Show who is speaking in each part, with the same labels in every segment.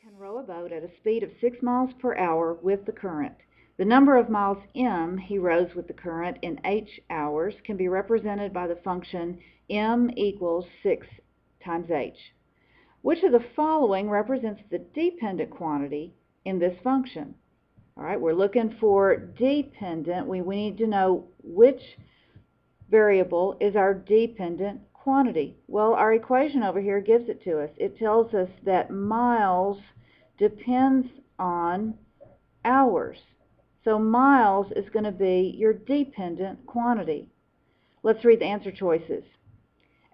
Speaker 1: can row a boat at a speed of 6 miles per hour with the current. The number of miles m he rows with the current in h hours can be represented by the function m equals 6 times h. Which of the following represents the dependent quantity in this function? All right, we're looking for dependent. We need to know which variable is our dependent quantity. Well, our equation over here gives it to us. It tells us that miles depends on hours. So miles is going to be your dependent quantity. Let's read the answer choices.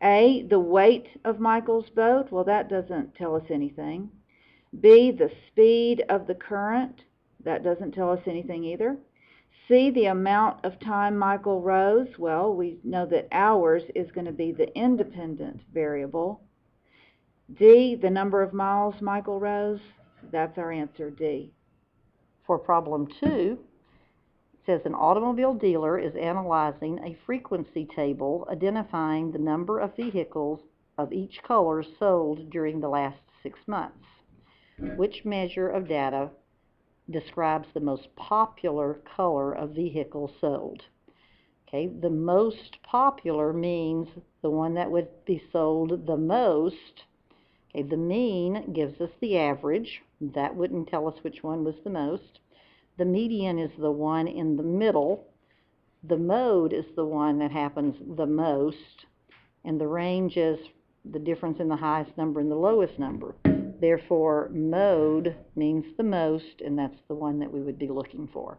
Speaker 1: A, the weight of Michael's boat. Well, that doesn't tell us anything. B, the speed of the current. That doesn't tell us anything either. C, the amount of time Michael rows. Well, we know that hours is going to be the independent variable. D, the number of miles Michael rows. That's our answer, D.
Speaker 2: For problem 2, it says an automobile dealer is analyzing a frequency table identifying the number of vehicles of each color sold during the last 6 months. Which measure of data describes the most popular color of vehicles sold? Okay, the most popular means the one that would be sold the most. Okay, the mean gives us the average. That wouldn't tell us which one was the most. The median is the one in the middle. The mode is the one that happens the most. And the range is the difference in the highest number and the lowest number. Therefore, mode means the most, and that's the one that we would be looking for.